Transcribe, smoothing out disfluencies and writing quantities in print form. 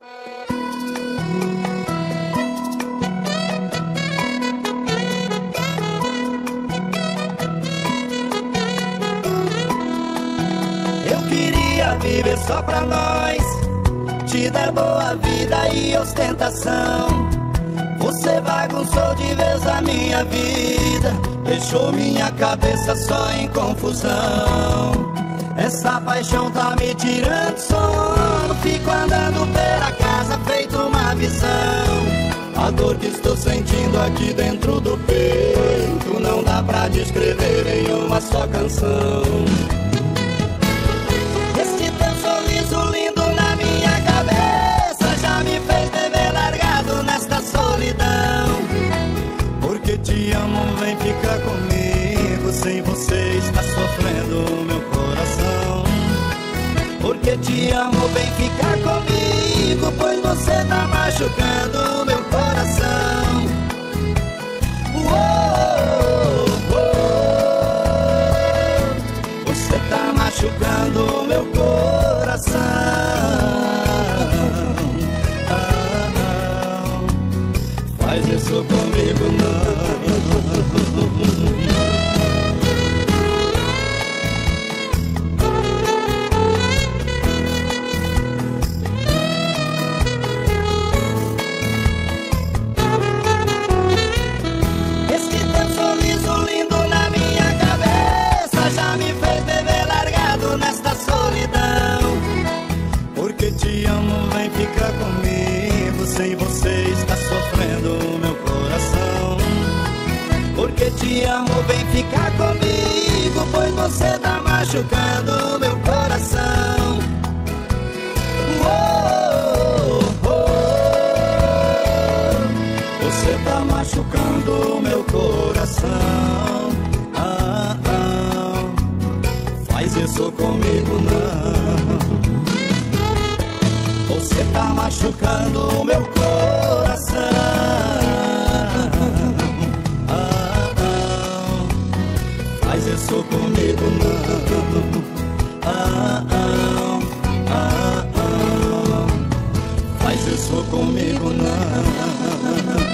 Eu queria viver só pra nós, te dar boa vida e ostentação. Você bagunçou de vez a minha vida, deixou minha cabeça só em confusão. Essa paixão tá me tirando sono, fico andando pela casa feito uma visão. A dor que estou sentindo aqui dentro do peito não dá pra descrever em uma só canção. Este teu sorriso lindo na minha cabeça já me fez beber largado nesta solidão. Porque te amo, vem ficar comigo, sem você está sofrendo o meu coração. Porque te amo, vem ficar comigo, pois você tá machucando o meu coração. Você tá machucando o meu coração. Faz isso comigo não. Esse teu sorriso lindo na minha cabeça já me fez beber largado nesta solidão. Porque te amo, vem ficar comigo, sem você está sofrendo o meu coração. Porque te amo, vem ficar comigo, pois você tá machucando o meu coração. Você tá machucando o meu coração. Faz isso comigo não. Você tá machucando o meu coração. Faz isso comigo não. Faz isso comigo não.